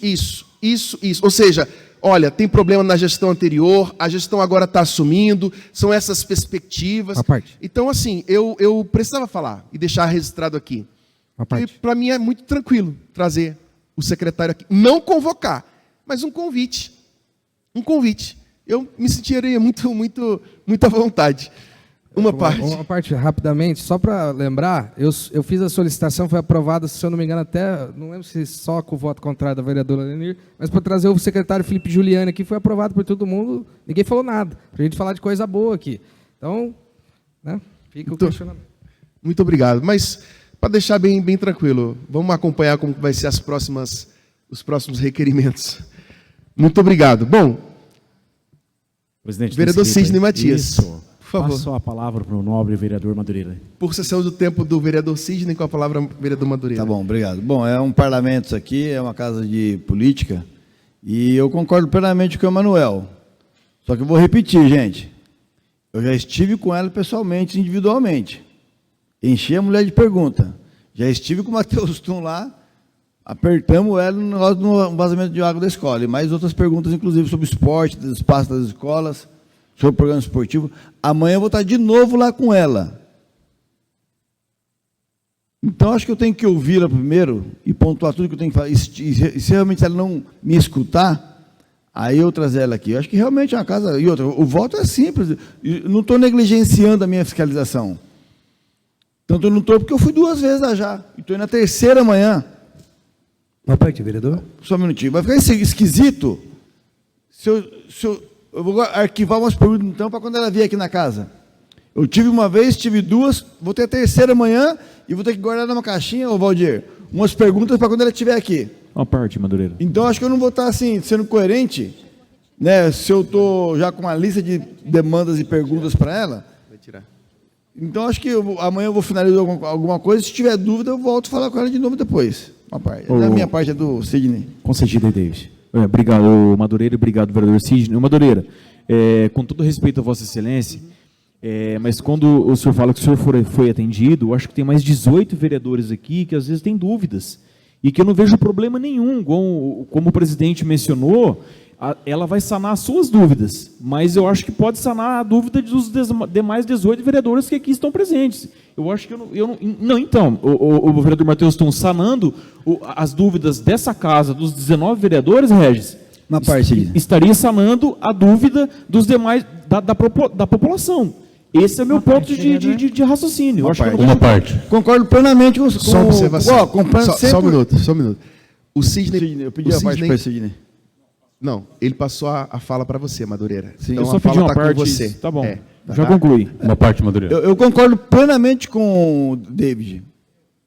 Ou seja, olha, tem problema na gestão anterior, a gestão agora está assumindo, são essas perspectivas. Então, assim, eu precisava falar e deixar registrado aqui. Para mim é muito tranquilo trazer o secretário aqui. Não convocar, mas um convite. Um convite. Eu me sentiria muito à vontade. Uma parte, rapidamente, só para lembrar, eu fiz a solicitação, foi aprovada, se eu não me engano, até, não lembro se só com o voto contrário da vereadora Lenir, mas para trazer o secretário Felipe Giuliani aqui, foi aprovado por todo mundo, ninguém falou nada, para a gente falar de coisa boa aqui. Então, né, fica o questionamento. Muito obrigado. Mas, para deixar bem tranquilo, vamos acompanhar como vai ser os próximos requerimentos. Muito obrigado. Bom, presidente, vereador Sidney Matias. Isso. Por favor. Passo a palavra para o nobre vereador Madureira. Por sessão do tempo do vereador Sidney, com a palavra vereador Madureira. Tá bom, obrigado. Bom, é um parlamento isso aqui, é uma casa de política, e eu concordo plenamente com o Emanuel. Só que eu vou repetir, gente. Eu já estive com ela pessoalmente, individualmente. Enchi a mulher de pergunta. Já estive com o Matheus Tum lá, apertamos ela no vazamento de água da escola. E mais outras perguntas, inclusive, sobre esporte, dos espaços das escolas, sobre o programa esportivo. Amanhã eu vou estar de novo lá com ela. Então, acho que eu tenho que ouvi-la primeiro e pontuar tudo que eu tenho que falar. E se realmente ela não me escutar, aí eu trazer ela aqui. Eu acho que realmente é uma casa... E outra, o voto é simples. Eu não estou negligenciando a minha fiscalização. Tanto eu não estou, porque eu fui 2 vezes lá já. E estou indo na 3ª amanhã. Uma parte, vereador. Só um minutinho. Vai ficar esquisito se eu vou arquivar umas perguntas, então, para quando ela vier aqui na casa. Eu tive uma vez, tive 2, vou ter a 3ª amanhã e vou ter que guardar numa caixinha, ô Valdir, umas perguntas para quando ela estiver aqui. Uma parte, Madureira. Então, acho que eu não vou estar, assim, sendo coerente, né, se eu estou já com uma lista de demandas e perguntas para ela. Vai tirar. Então, acho que amanhã eu vou finalizar alguma coisa. Se tiver dúvida, eu volto a falar com ela de novo depois. Uma parte. A minha parte é do Sidney. Concedido aí, David. Obrigado, Madureira, e obrigado, vereador Sidney. Madureira, com todo respeito a Vossa Excelência, mas quando o senhor fala que o senhor foi atendido, eu acho que tem mais 18 vereadores aqui que às vezes têm dúvidas e que eu não vejo problema nenhum. Como o presidente mencionou, ela vai sanar as suas dúvidas, mas eu acho que pode sanar a dúvida dos demais 18 vereadores que aqui estão presentes. Eu acho que então, o vereador Matheus estão sanando as dúvidas dessa casa, dos 19 vereadores, Regis, estaria sanando a dúvida dos demais, da população. Esse é o meu ponto de raciocínio. Uma parte. Concordo plenamente com Só uma observação. Só um minuto. O Sidney, eu pedi a parte para o Sidney. Não, ele passou a fala para você, Madureira. Sim, então eu só a pedi fala uma está parte. com você. Tá bom. Já concluí. Uma parte, Madureira. Eu concordo plenamente com o David.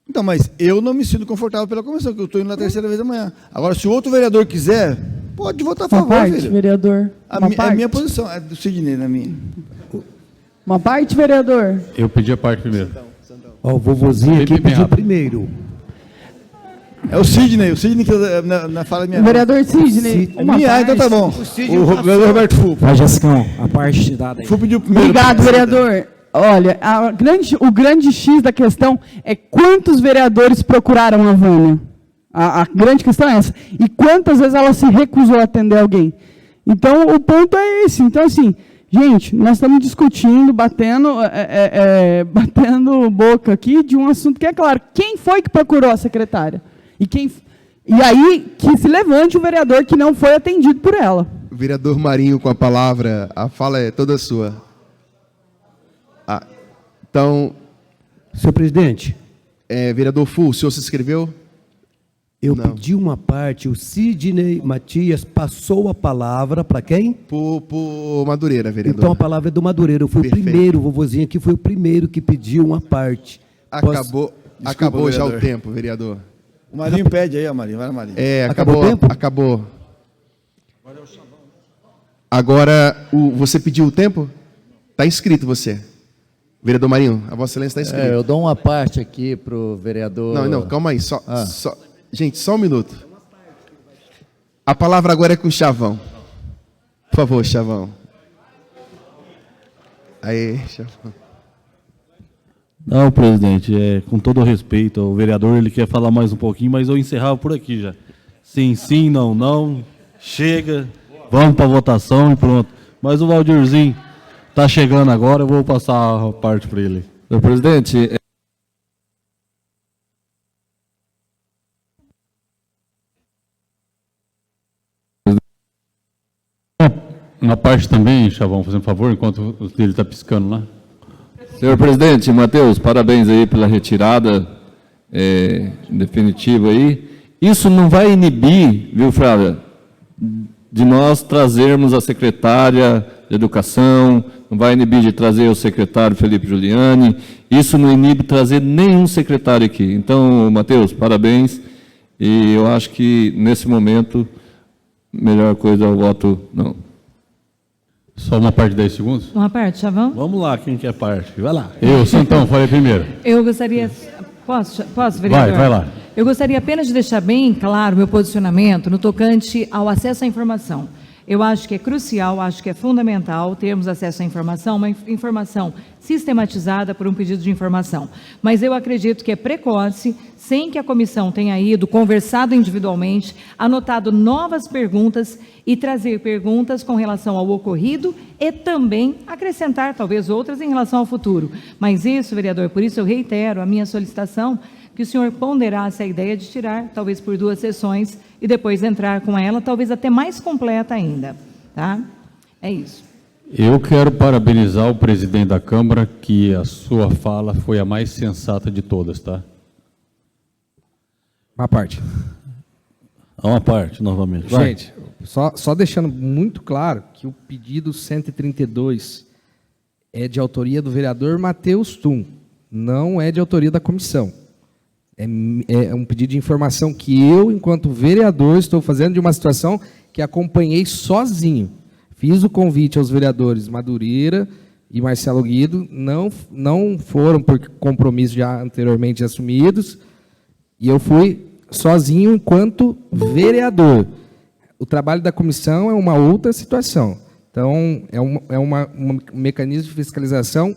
Então, mas eu não me sinto confortável pela comissão, porque eu estou indo na terceira vez amanhã. Agora, se o outro vereador quiser, pode votar a favor, vereador. A minha posição é do Sidney, na minha. Uma parte, vereador. Eu pedi a parte primeiro. Ó, o vovozinho aqui pediu primeiro. É o Sidney que na fala minha. Vereador Sidney. Então tá bom. O vereador Roberto Fulvio. Vai, Jessicão, a parte dada aí. Fulvio pediu primeiro. Obrigado, vereador. Olha, o grande X da questão é quantos vereadores procuraram a Vânia. A grande questão é essa. E quantas vezes ela se recusou a atender alguém. Então, o ponto é esse. Então, assim, gente, nós estamos discutindo, batendo boca aqui de um assunto que é claro. Quem foi que procurou a secretária? E aí, que se levante o vereador que não foi atendido por ela. Vereador Marinho com a palavra, a fala é toda sua. Então... Senhor presidente. Vereador Fu, o senhor se inscreveu? Eu pedi uma parte, o Sidney Matias passou a palavra para quem? Por Madureira, vereador. Então a palavra é do Madureira. Eu fui o primeiro, o vovozinho aqui foi o primeiro que pediu uma parte. Acabou já o tempo, vereador. O Marinho pede aí, Marinho. Vai, Marinho. Acabou o tempo? Acabou. Agora, você pediu o tempo? Está inscrito você. Vereador Marinho, a Vossa Excelência está inscrito. Eu dou uma parte aqui para o vereador... Não, calma aí. Gente, só um minuto. A palavra agora é com o Chavão. Por favor, Chavão. Aí, Chavão. Não, presidente, com todo o respeito, o vereador ele quer falar mais um pouquinho, mas eu encerrava por aqui já. Sim, não, chega, vamos para a votação e pronto. Mas o Valdirzinho está chegando agora, eu vou passar a parte para ele. Senhor presidente, uma parte também, Chavão, fazendo um favor, enquanto ele está piscando lá. Senhor presidente, Matheus, parabéns aí pela retirada definitiva aí. Isso não vai inibir, viu, Flávia, de nós trazermos a secretária de Educação, não vai inibir de trazer o secretário Felipe Giuliani, isso não inibe trazer nenhum secretário aqui. Então, Matheus, parabéns, e eu acho que, nesse momento, a melhor coisa é o voto não. Só uma parte de 10 segundos? Uma parte, Chavão? Vamos lá, quem quer parte? Vai lá. Eu, Santão, falei primeiro. Eu gostaria... Posso, vereador? Vai lá. Eu gostaria apenas de deixar bem claro o meu posicionamento no tocante ao acesso à informação. Eu acho que é crucial, acho que é fundamental termos acesso à informação, uma informação sistematizada por um pedido de informação. Mas eu acredito que é precoce, sem que a comissão tenha ido, conversado individualmente, anotado novas perguntas e trazer perguntas com relação ao ocorrido e também acrescentar talvez outras em relação ao futuro. Mas isso, vereador, por isso eu reitero a minha solicitação que o senhor ponderasse a ideia de tirar, talvez por 2 sessões, e depois entrar com ela, talvez até mais completa ainda. Tá? É isso. Eu quero parabenizar o presidente da Câmara, que a sua fala foi a mais sensata de todas, tá? Uma parte. Uma parte, novamente. Gente, só deixando muito claro que o pedido 132 é de autoria do vereador Matheus Tum, não é de autoria da comissão. É um pedido de informação que eu, enquanto vereador, estou fazendo de uma situação que acompanhei sozinho. Fiz o convite aos vereadores Madureira e Marcelo Guido, não foram por compromissos já anteriormente assumidos, e eu fui sozinho enquanto vereador. o trabalho da comissão é uma outra situação. Então, é um mecanismo de fiscalização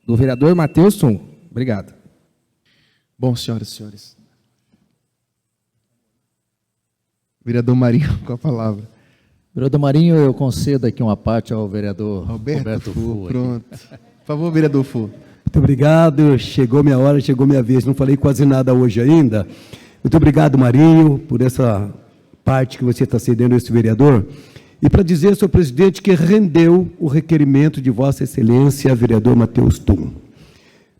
do vereador Matheus Tum. Obrigado. Bom, senhoras e senhores. Vereador Marinho, com a palavra. Vereador Marinho, eu concedo aqui uma parte ao vereador Roberto Fu. Pronto. Por favor, vereador Fu. Muito obrigado. Chegou minha hora, chegou minha vez. Não falei quase nada hoje ainda. Muito obrigado, Marinho, por essa parte que você está cedendo a esse vereador. E para dizer, senhor presidente, que rendeu o requerimento de Vossa Excelência, vereador Matheus Tum.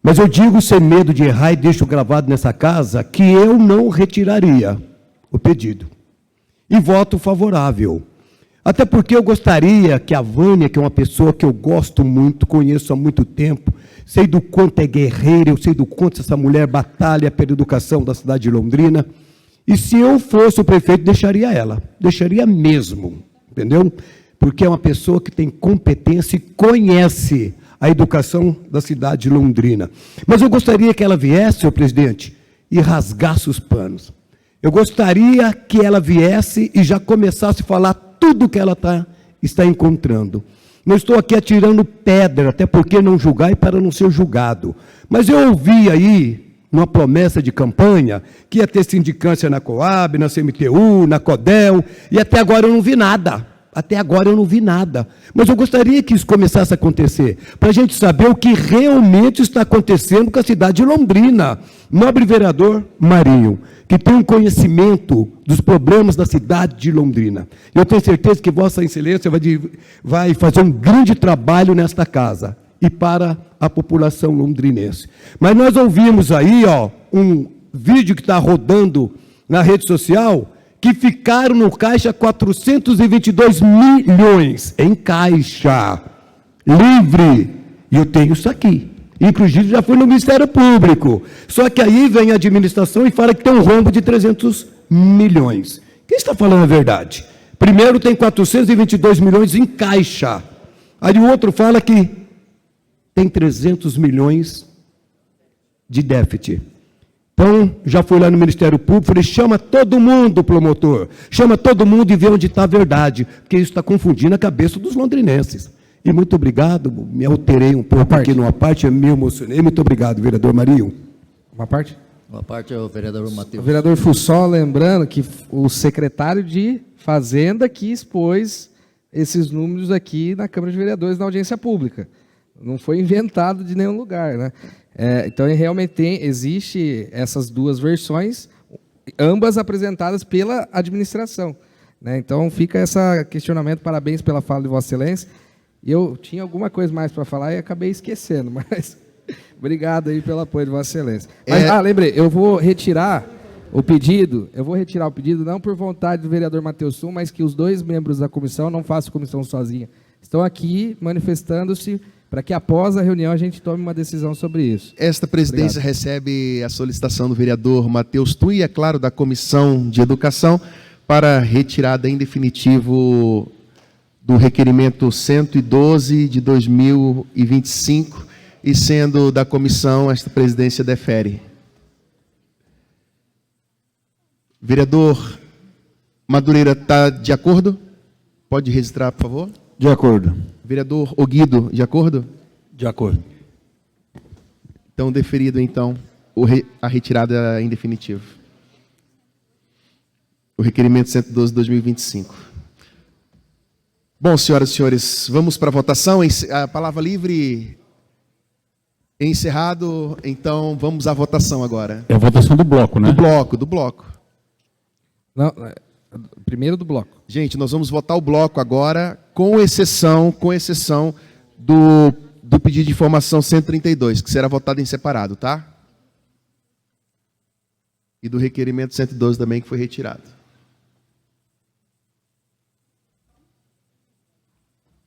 Mas eu digo, sem medo de errar, e deixo gravado nessa casa, que eu não retiraria o pedido. E voto favorável. Até porque eu gostaria que a Vânia, que é uma pessoa que eu gosto muito, conheço há muito tempo, sei do quanto é guerreira, eu sei do quanto essa mulher batalha pela educação da cidade de Londrina, e se eu fosse o prefeito, deixaria ela, deixaria mesmo, entendeu? Porque é uma pessoa que tem competência e conhece a educação da cidade de Londrina. Mas eu gostaria que ela viesse, senhor presidente, e rasgasse os panos. Eu gostaria que ela viesse e já começasse a falar tudo que ela está encontrando. Não estou aqui atirando pedra, até porque não julgar e para não ser julgado. Mas eu ouvi aí, numa promessa de campanha, que ia ter sindicância na Coab, na CMTU, na CODEL, e até agora eu não vi nada. Até agora eu não vi nada. Mas eu gostaria que isso começasse a acontecer, para a gente saber o que realmente está acontecendo com a cidade de Londrina. Nobre vereador Marinho, que tem um conhecimento dos problemas da cidade de Londrina. Eu tenho certeza que Vossa Excelência vai fazer um grande trabalho nesta casa e para a população londrinense. Mas nós ouvimos aí, um vídeo que está rodando na rede social, que ficaram no caixa 422 milhões em caixa, livre. E eu tenho isso aqui. Inclusive já fui no Ministério Público. Só que aí vem a administração e fala que tem um rombo de 300 milhões. Quem está falando a verdade? Primeiro tem 422 milhões em caixa. Aí o outro fala que tem 300 milhões de déficit. Então, já fui lá no Ministério Público, falei, chama todo mundo, promotor. Chama todo mundo e vê onde está a verdade. Porque isso está confundindo a cabeça dos londrinenses. E muito obrigado, me alterei um pouco aqui numa parte, eu me emocionei. Muito obrigado, vereador Marinho. Uma parte? Uma parte é o vereador Matheus. O vereador Fussó, lembrando que o secretário de Fazenda que expôs esses números aqui na Câmara de Vereadores, na audiência pública. Não foi inventado de nenhum lugar, né? Então, realmente existe essas duas versões, ambas apresentadas pela administração, né? Então, fica esse questionamento. Parabéns pela fala de Vossa Excelência. Eu tinha alguma coisa mais para falar e acabei esquecendo, mas obrigado aí pelo apoio de Vossa Excelência. Mas, lembrei, eu vou retirar o pedido, não por vontade do vereador Matheus Tum, mas que os dois membros da comissão não façam comissão sozinha. Estão aqui manifestando-se para que após a reunião a gente tome uma decisão sobre isso. Esta presidência recebe a solicitação do vereador Matheus Tum e, é claro, da Comissão de Educação para retirada em definitivo do requerimento 112 de 2025 e, sendo da comissão, esta presidência defere. Vereador Madureira, está de acordo? Pode registrar, por favor? De acordo. Vereador Oguido, de acordo? De acordo. Então, deferido, então, a retirada em definitivo. O requerimento 112 de 2025. Bom, senhoras e senhores, vamos para a votação. A palavra livre encerrado, então vamos à votação agora. É a votação do bloco, né? Do bloco. Não, primeiro do bloco. Gente, nós vamos votar o bloco agora, com exceção do pedido de informação 132, que será votado em separado, tá? E do requerimento 112 também, que foi retirado.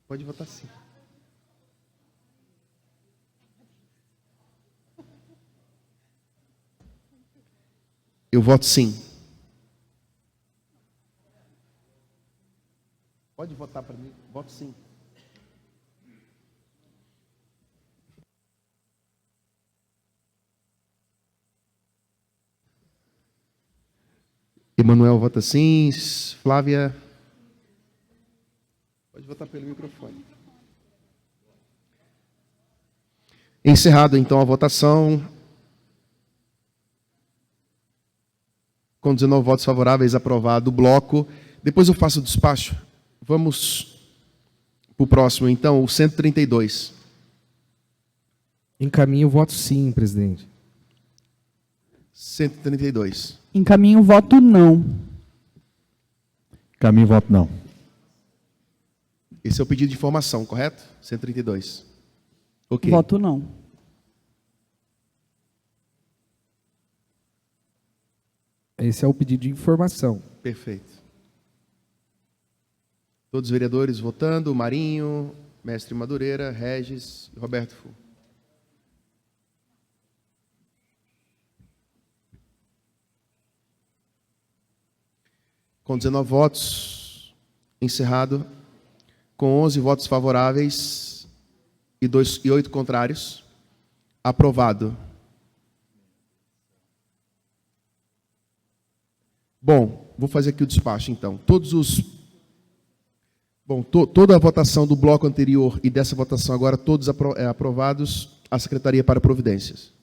Pode votar sim. Eu voto sim. Pode votar para mim. Voto sim. Emanuel vota sim. Flávia votar pelo microfone. Encerrado, então, a votação. Com 19 votos favoráveis, aprovado o bloco. Depois eu faço o despacho. Vamos para o próximo, então, o 132. Encaminho o voto sim, presidente. 132. Encaminho o voto não. Caminho voto não. Esse é o pedido de informação, correto? 132. Ok. Voto não. Esse é o pedido de informação. Perfeito. Todos os vereadores votando, Marinho, Mestre Madureira, Regis e Roberto Fu. Com 19 votos, encerrado. Com 11 votos favoráveis e 8 contrários, aprovado. Bom, vou fazer aqui o despacho, então. Toda a votação do bloco anterior e dessa votação agora, todos aprovados, a Secretaria para Providências.